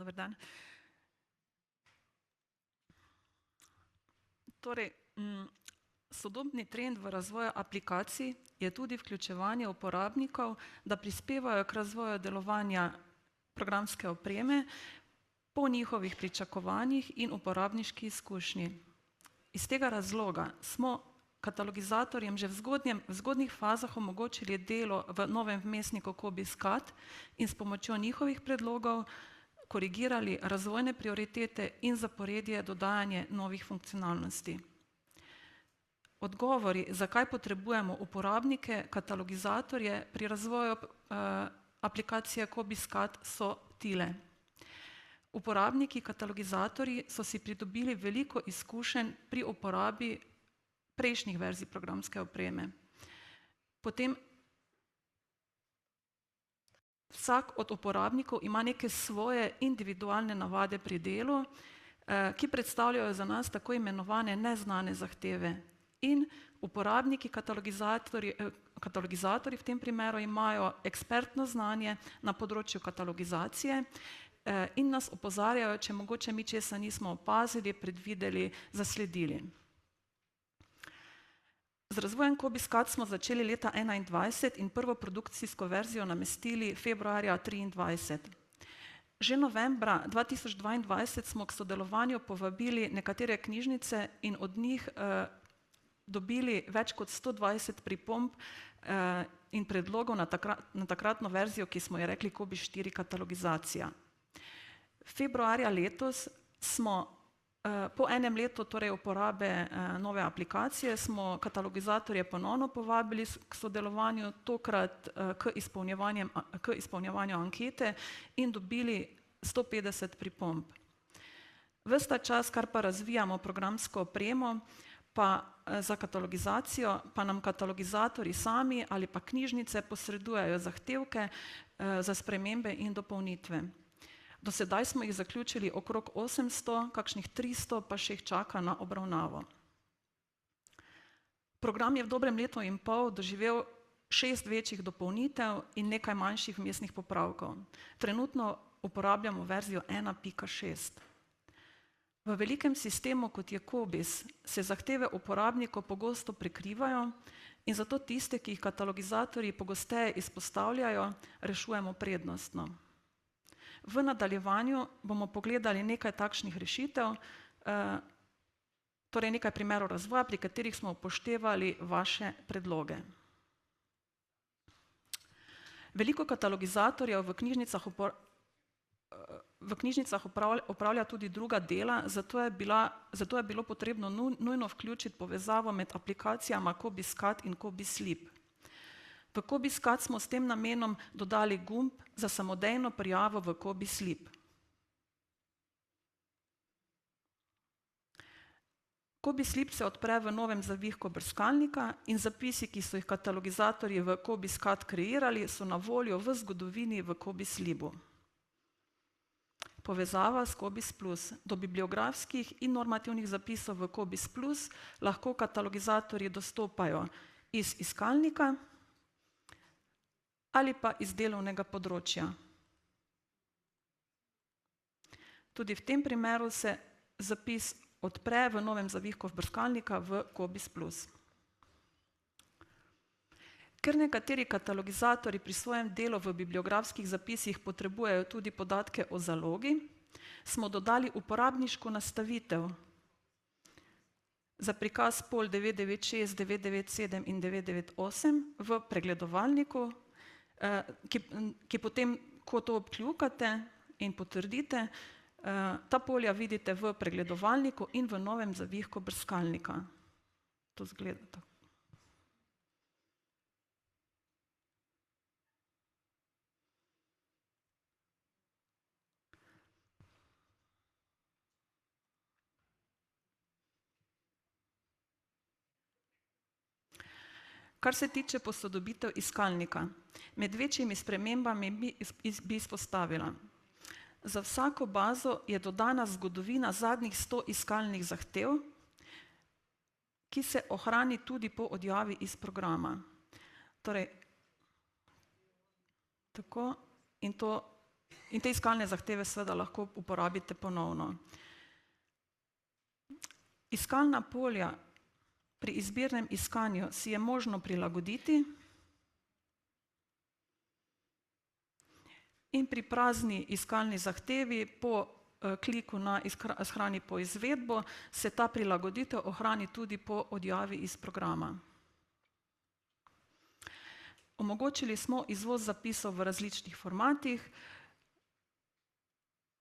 Dober dan. Torej, sodobni trend v razvoju aplikacij je tudi vključevanje uporabnikov, da prispevajo k razvoju delovanja programske opreme po njihovih pričakovanjih in uporabniški izkušnji. Iz tega razloga smo katalogizatorjem že v zgodnjih fazah omogočili delo v novem vmesniku COBISS-CAD in s pomočjo njihovih predlogov korigirali razvojne prioritete in zaporedje dodajanje novih funkcionalnosti. Odgovori, zakaj potrebujemo uporabnike, katalogizatorje pri razvoju aplikacije COBISS-CAD so tile. Uporabniki, katalogizatorji so si pridobili veliko izkušenj pri uporabi prejšnjih verzij programske opreme. Potem vsak od uporabnikov ima neke svoje individualne navade pri delu, ki predstavljajo za nas tako imenovane neznane zahteve. In uporabniki, katalogizatorji v tem primeru imajo ekspertno znanje na področju katalogizacije in nas opozarjajo, če mogoče mi česa nismo opazili, predvideli, zasledili. Z razvojem COBISS-CAD smo začeli leta 2021 in prvo produkcijsko verzijo namestili februarja 2023. Že novembra 2022 smo k sodelovanju povabili nekatere knjižnice in od njih dobili več kot 120 pripomb in predlogov na takratno verzijo, ki smo ji rekli COBISS-4 katalogizacija. Februarja letos smo po enem letu torej uporabe nove aplikacije smo katalogizatorje ponovno povabili k sodelovanju, tokrat k izpolnjevanju ankete in dobili 150 pripomb. Ves ta čas, kar pa razvijamo programsko opremo, pa za katalogizacijo, pa nam katalogizatorji sami ali pa knjižnice posredujejo zahtevke za spremembe in dopolnitve. Do sedaj smo jih zaključili okrog 800, kakšnih 300 pa še jih čaka na obravnavo. Program je v dobrem letu in pol doživel 6 večjih dopolnitev in nekaj manjših vmesnih popravkov. Trenutno uporabljamo verzijo 1.6. V velikem sistemu, kot je COBISS, se zahteve uporabnikov pogosto prekrivajo in zato tiste, ki jih katalogizatorji pogosteje izpostavljajo, rešujemo prednostno. V nadaljevanju bomo pogledali nekaj takšnih rešitev, torej nekaj primerov razvoja, pri katerih smo upoštevali vaše predloge. Veliko katalogizatorjev v knjižnicah opravlja tudi druga dela, zato je bilo potrebno nujno vključiti povezavo med aplikacijama COBISS-CAD in COBISS-LIB. V COBISS-CAD smo s tem namenom dodali gumb za samodejno prijavo v COBISS-LIB. COBISS-LIB se odpre v novem zavihku brskalnika in zapisi, ki so jih katalogizatorji v COBISS-CAD kreirali, so na voljo v zgodovini v COBISS-LIB-u. Povezava s COBISS+. Do bibliografskih in normativnih zapisov v COBISS+ lahko katalogizatorji dostopajo iz iskalnika ali pa iz delovnega področja. Tudi v tem primeru se zapis odpre v novem zavihku brskalnika v COBISS+. Ker nekateri katalogizatorji pri svojem delu v bibliografskih zapisih potrebujejo tudi podatke o zalogi, smo dodali uporabniško nastavitev za prikaz pol 996, 997 in 998 v pregledovalniku, ki potem, ko to obkljukate in potrdite, ta polja vidite v pregledovalniku in v novem zavihku brskalnika. To izgleda tako. Kar se tiče posodobitev iskalnika, med večjimi spremembami bi izpostavila. Za vsako bazo je dodana zgodovina zadnjih 100 iskalnih zahtev, ki se ohrani tudi po odjavi iz programa. Torej, tako in to In te iskalne zahteve seveda lahko uporabite ponovno. Iskalna polja pri izbirnem iskanju si je možno prilagoditi in pri prazni iskalni zahtevi po kliku na shrani po izvedbo se ta prilagoditev ohrani tudi po odjavi iz programa. Omogočili smo izvoz zapisov v različnih formatih.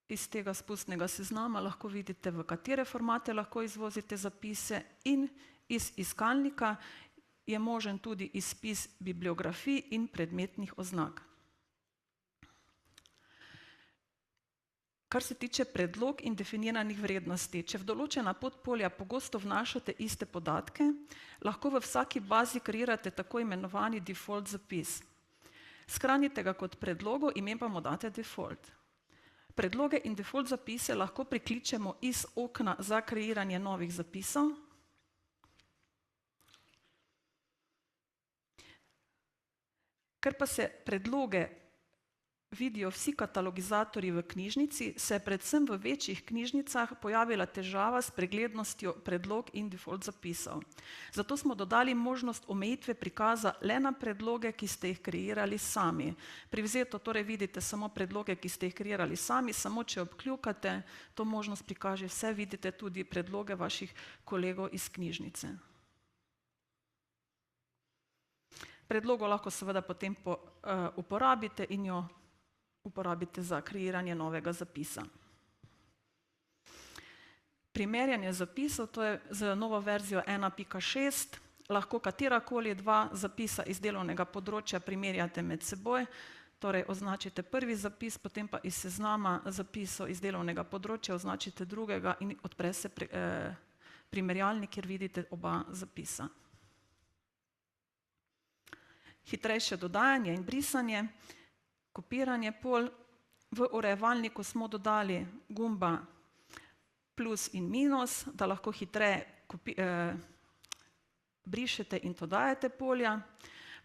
Iz tega spustnega seznama lahko vidite, v katere formate lahko izvozite zapise, in iz iskalnika je možen tudi izpis bibliografij in predmetnih oznak. Kar se tiče predlog in definiranih vrednosti, če v določena podpolja pogosto vnašate iste podatke, lahko v vsaki bazi kreirate tako imenovani default zapis. Shranite ga kot predlogo, ime pa mu date default. Predloge in default zapise lahko prikličemo iz okna za kreiranje novih zapisov. Ker pa se predloge vidijo vsi katalogizatorji v knjižnici, se je predvsem v večjih knjižnicah pojavila težava s preglednostjo predlog in default zapisov. Zato smo dodali možnost omejitve prikaza le na predloge, ki ste jih kreirali sami. Privzeto torej vidite samo predloge, ki ste jih kreirali sami, samo če obkljukate, to možnost prikaže vse, vidite tudi predloge vaših kolegov iz knjižnice. Predlogo lahko seveda potem uporabite in jo uporabite za kreiranje novega zapisa. Primerjanje zapisov, to je z novo verzijo 1.6, lahko katerakoli dva zapisa iz delovnega področja primerjate med seboj, torej označite prvi zapis, potem pa iz seznama zapisov iz delovnega področja označite drugega in odpre se primerjalnik, kjer vidite oba zapisa. Hitrejše dodajanje in brisanje, kopiranje polj. V urejevalniku smo dodali gumba plus in minus, da lahko hitreje brišete in dodajate polja.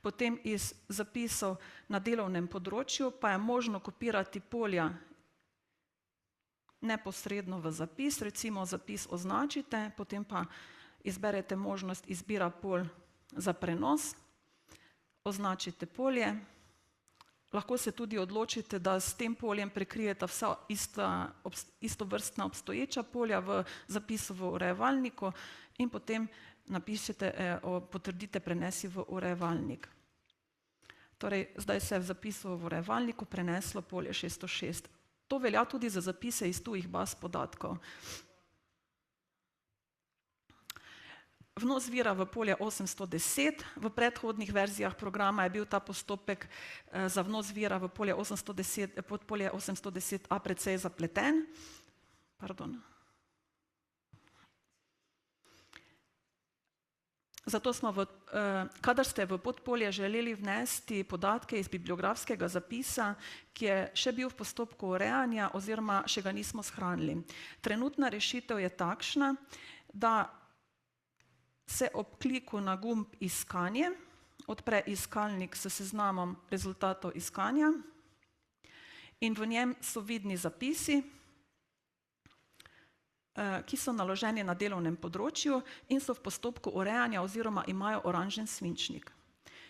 Potem iz zapisov na delovnem področju pa je možno kopirati polja neposredno v zapis, recimo zapis označite, potem pa izberete možnost izbira polj za prenos, označite polje. Lahko se tudi odločite, da s tem poljem prekrijete vsa istovrstna obstoječa polja v zapisu v urejevalniku in potem napišete, potrdite prenesi v urejevalnik. Torej, zdaj se je v zapisu v urejevalniku preneslo polje 606. To velja tudi za zapise iz tujih baz podatkov. Vnos vira v polje 810, v predhodnih verzijah programa je bil ta postopek za vnos vira v polje 810, podpolje 810a precej zapleten. Zato smo, kadar ste v podpolje želeli vnesti podatke iz bibliografskega zapisa, ki je še bil v postopku urejanja oziroma še ga nismo shranili. Trenutna rešitev je takšna, da se ob kliku na gumb iskanje odpre iskalnik s seznamom rezultatov iskanja in v njem so vidni zapisi, ki so naloženi na delovnem področju in so v postopku urejanja oziroma imajo oranžen svinčnik.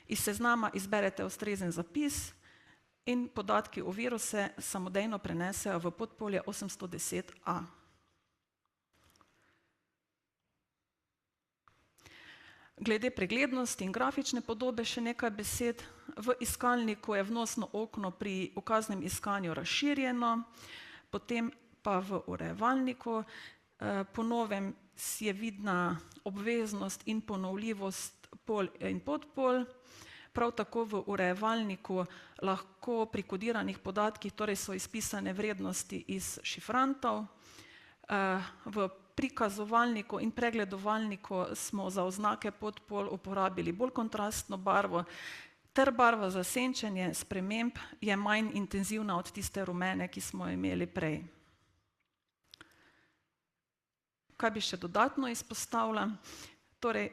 Iz seznama izberete ustrezen zapis in podatki o viru se samodejno prenesejo v podpolje 810a. Glede preglednosti in grafične podobe še nekaj besed. V iskalniku je vnosno okno pri ukaznem iskanju razširjeno, potem pa v urejevalniku po novem je vidna obveznost in ponovljivost polj in podpolj. Prav tako v urejevalniku lahko pri kodiranih podatkih, torej so izpisane vrednosti iz šifrantov. V prikazovalniku in pregledovalniku smo za oznake podpolj uporabili bolj kontrastno barvo, ter barva za senčenje sprememb je manj intenzivna od tiste rumene, ki smo imeli prej. Kaj bi še dodatno izpostavila? Torej,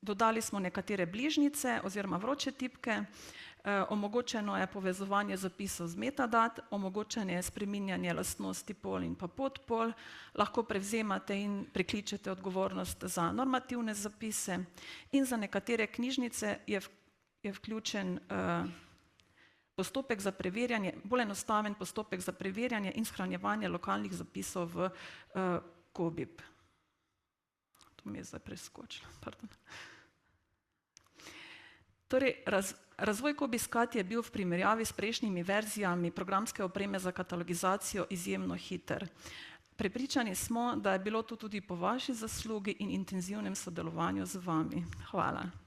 dodali smo nekatere bližnjice oziroma vroče tipke. Omogočeno je povezovanje zapisov z metadat, omogočeno je spreminjanje lastnosti pol in pa podpol, lahko prevzemate in prekličete odgovornost za normativne zapise in za nekatere knjižnice je vključen postopek za preverjanje, bolj enostaven postopek za preverjanje in shranjevanje lokalnih zapisov v COBIB. To mi je zdaj preskočilo, pardon. Torej, razvoj COBISCAT je bil v primerjavi s prejšnjimi verzijami programske opreme za katalogizacijo izjemno hiter. Prepričani smo, da je bilo to tudi po vaši zaslugi in intenzivnem sodelovanju z vami. Hvala.